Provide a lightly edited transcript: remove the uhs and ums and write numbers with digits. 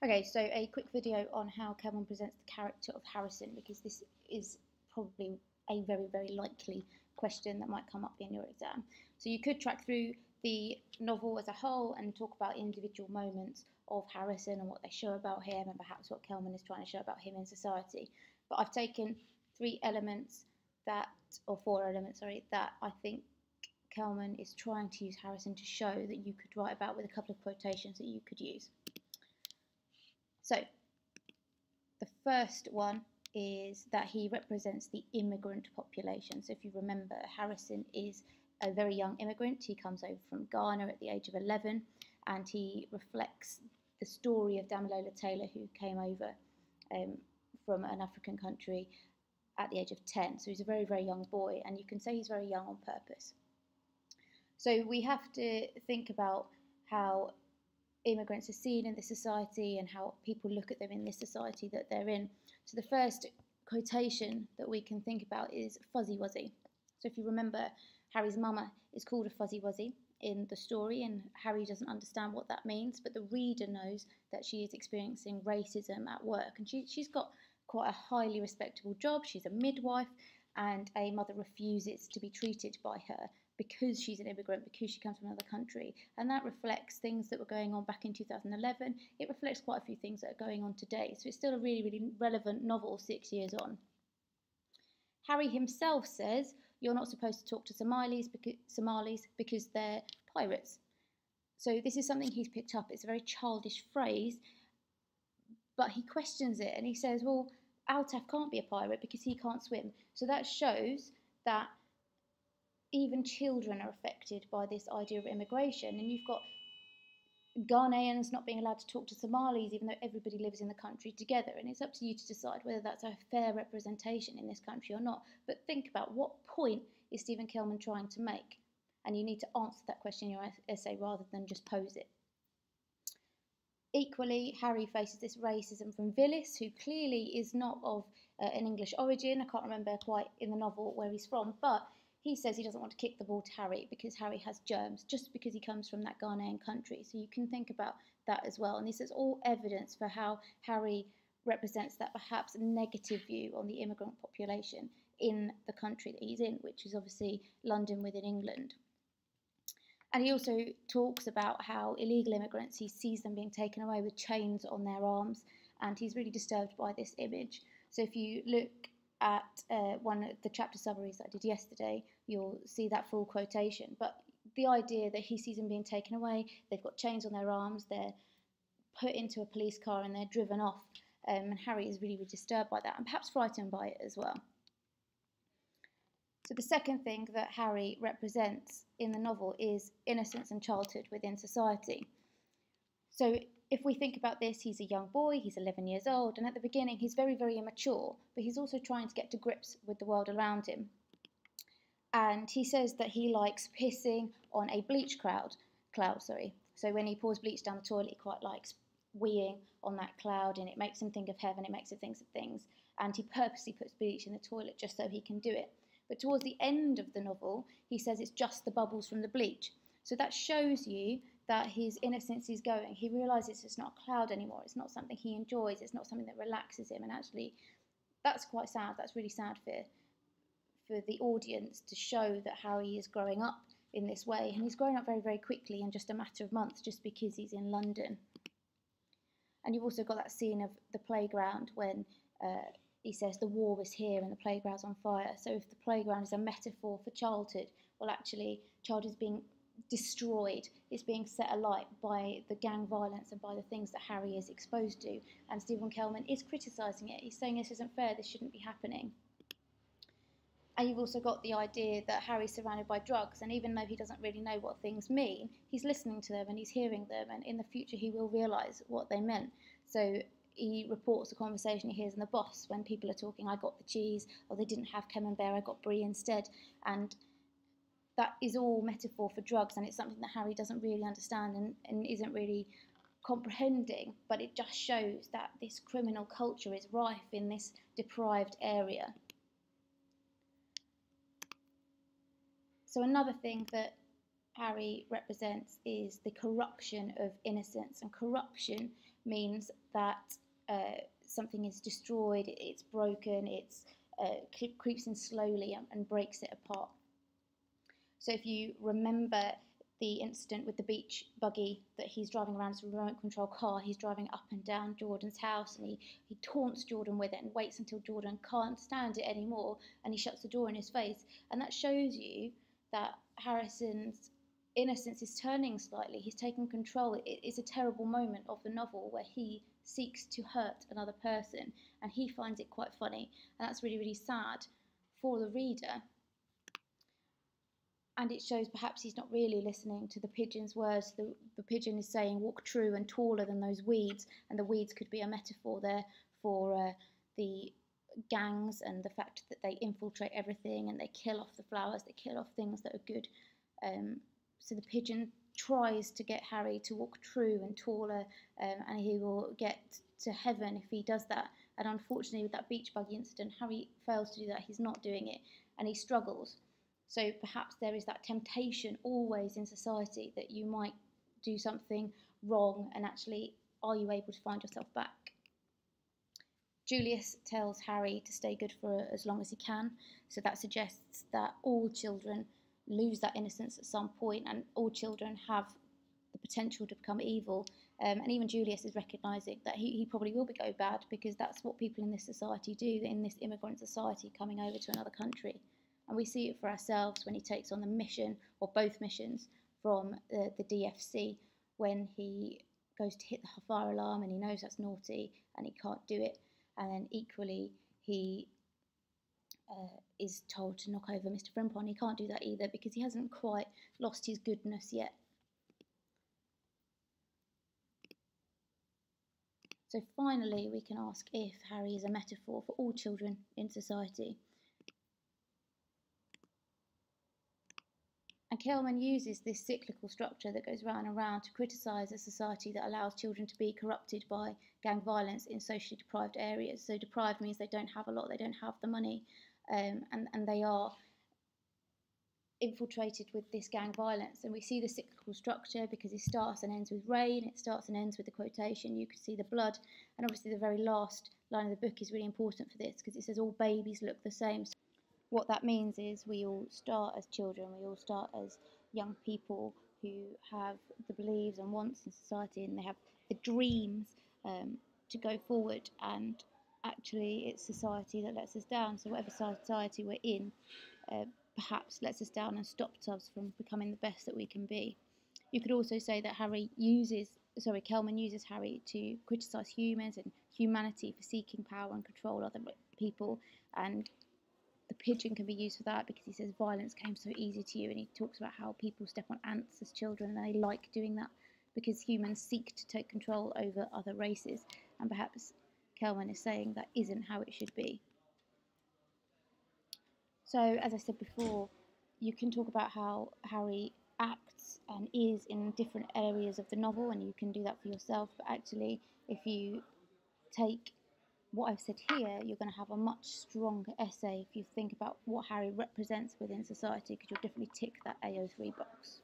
Okay, so a quick video on how Kelman presents the character of Harrison, because this is probably a very likely question that might come up in your exam. So you could track through the novel as a whole and talk about individual moments of Harrison and what they show about him and perhaps what Kelman is trying to show about him in society. But I've taken four elements, that I think Kelman is trying to use Harrison to show that you could write about with a couple of quotations that you could use. So the first one is that he represents the immigrant population. So if you remember, Harrison is a very young immigrant. He comes over from Ghana at the age of 11, and he reflects the story of Damilola Taylor, who came over from an African country at the age of 10. So he's a very young boy, and you can say he's very young on purpose. So we have to think about how immigrants are seen in this society and how people look at them in this society that they're in. So the first quotation that we can think about is Fuzzy Wuzzy. So if you remember, Harry's mama is called a Fuzzy Wuzzy in the story, and Harry doesn't understand what that means, but the reader knows that she is experiencing racism at work, and she's got quite a highly respectable job. She's a midwife, and a mother refuses to be treated by her because she's an immigrant, because she comes from another country. And that reflects things that were going on back in 2011. It reflects quite a few things that are going on today. So it's still a really relevant novel 6 years on. Harry himself says, you're not supposed to talk to Somalis because they're pirates. So this is something he's picked up. It's a very childish phrase, but he questions it and he says, well, Altaf can't be a pirate because he can't swim. So that shows that even children are affected by this idea of immigration, and you've got Ghanaians not being allowed to talk to Somalis even though everybody lives in the country together, and it's up to you to decide whether that's a fair representation in this country or not. But think about what point is Stephen Kelman trying to make, and you need to answer that question in your essay rather than just pose it. Equally, Harry faces this racism from Villis, who clearly is not of an English origin. I can't remember quite in the novel where he's from, but he says he doesn't want to kick the ball to Harry because Harry has germs, just because he comes from that Ghanaian country. So you can think about that as well. And this is all evidence for how Harry represents that perhaps negative view on the immigrant population in the country that he's in, which is obviously London within England. And he also talks about how illegal immigrants, he sees them being taken away with chains on their arms, and he's really disturbed by this image. So if you look at one of the chapter summaries that I did yesterday, you'll see that full quotation. But the idea that he sees them being taken away, they've got chains on their arms, they're put into a police car and they're driven off, and Harry is really disturbed by that and perhaps frightened by it as well. So the second thing that Harry represents in the novel is innocence and childhood within society. So if we think about this, he's a young boy, he's 11 years old, and at the beginning he's very immature, but he's also trying to get to grips with the world around him. And he says that he likes pissing on a bleach cloud. So when he pours bleach down the toilet, he quite likes weeing on that cloud, and it makes him think of heaven, it makes him think of things, and he purposely puts bleach in the toilet just so he can do it. But towards the end of the novel, he says it's just the bubbles from the bleach. So that shows you that his innocence is going. He realises it's not a cloud anymore. It's not something he enjoys. It's not something that relaxes him. And actually, that's quite sad. That's really sad for the audience to show that Harry is growing up in this way. And he's growing up very quickly in just a matter of months, just because he's in London. And you've also got that scene of the playground when he says the war is here and the playground's on fire. So if the playground is a metaphor for childhood, well, actually, childhood is being destroyed. It's being set alight by the gang violence and by the things that Harry is exposed to. And Stephen Kelman is criticising it. He's saying this isn't fair, this shouldn't be happening. And you've also got the idea that Harry's surrounded by drugs, and even though he doesn't really know what things mean, he's listening to them and he's hearing them, and in the future he will realise what they meant. So he reports a conversation he hears in The Boss when people are talking, I got the cheese, or they didn't have camembert, I got brie instead. And that is all metaphor for drugs, and it's something that Harry doesn't really understand and isn't really comprehending, but it just shows that this criminal culture is rife in this deprived area. So another thing that Harry represents is the corruption of innocence, and corruption means that something is destroyed, it's broken, it's creeps in slowly and breaks it apart. So if you remember the incident with the beach buggy that he's driving around, as a remote control car, he's driving up and down Jordan's house, and he taunts Jordan with it and waits until Jordan can't stand it anymore, and he shuts the door in his face. And that shows you that Harrison's innocence is turning slightly. He's taking control. It is a terrible moment of the novel where he seeks to hurt another person, and he finds it quite funny, and that's really, really sad for the reader. And it shows perhaps he's not really listening to the pigeon's words. The pigeon is saying walk true and taller than those weeds, and the weeds could be a metaphor there for the gangs and the fact that they infiltrate everything and they kill off the flowers, they kill off things that are good. So the pigeon tries to get Harry to walk true and taller, and he will get to heaven if he does that. And unfortunately, with that beach buggy incident, Harry fails to do that. He's not doing it, and he struggles. So perhaps there is that temptation always in society that you might do something wrong, and actually, are you able to find yourself back? Julius tells Harry to stay good for as long as he can, so that suggests that all children lose that innocence at some point, and all children have the potential to become evil. And even Julius is recognising that he probably will go bad, because that's what people in this society do, in this immigrant society coming over to another country. And we see it for ourselves when he takes on the mission, or both missions, from the DFC, when he goes to hit the fire alarm and he knows that's naughty and he can't do it. And then equally, he is told to knock over Mr. Frimpong. He can't do that either because he hasn't quite lost his goodness yet. So finally, we can ask if Harry is a metaphor for all children in society. And Kelman uses this cyclical structure that goes round and round to criticise a society that allows children to be corrupted by gang violence in socially deprived areas. So deprived means they don't have a lot, they don't have the money, and they are infiltrated with this gang violence. And we see the cyclical structure because it starts and ends with rain, it starts and ends with the quotation, you can see the blood, and obviously the very last line of the book is really important for this because it says all babies look the same. So what that means is we all start as children, we all start as young people who have the beliefs and wants in society, and they have the dreams to go forward, and actually it's society that lets us down. So whatever society we're in perhaps lets us down and stops us from becoming the best that we can be. You could also say that Kelman uses Harry to criticise humans and humanity for seeking power and control other people, and the pigeon can be used for that because he says violence came so easy to you, and he talks about how people step on ants as children and they like doing that because humans seek to take control over other races, and perhaps Kelman is saying that isn't how it should be. So as I said before, you can talk about how Harry acts and is in different areas of the novel, and you can do that for yourself, but actually if you take what I've said here, you're going to have a much stronger essay if you think about what Harry represents within society, because you'll definitely tick that AO3 box.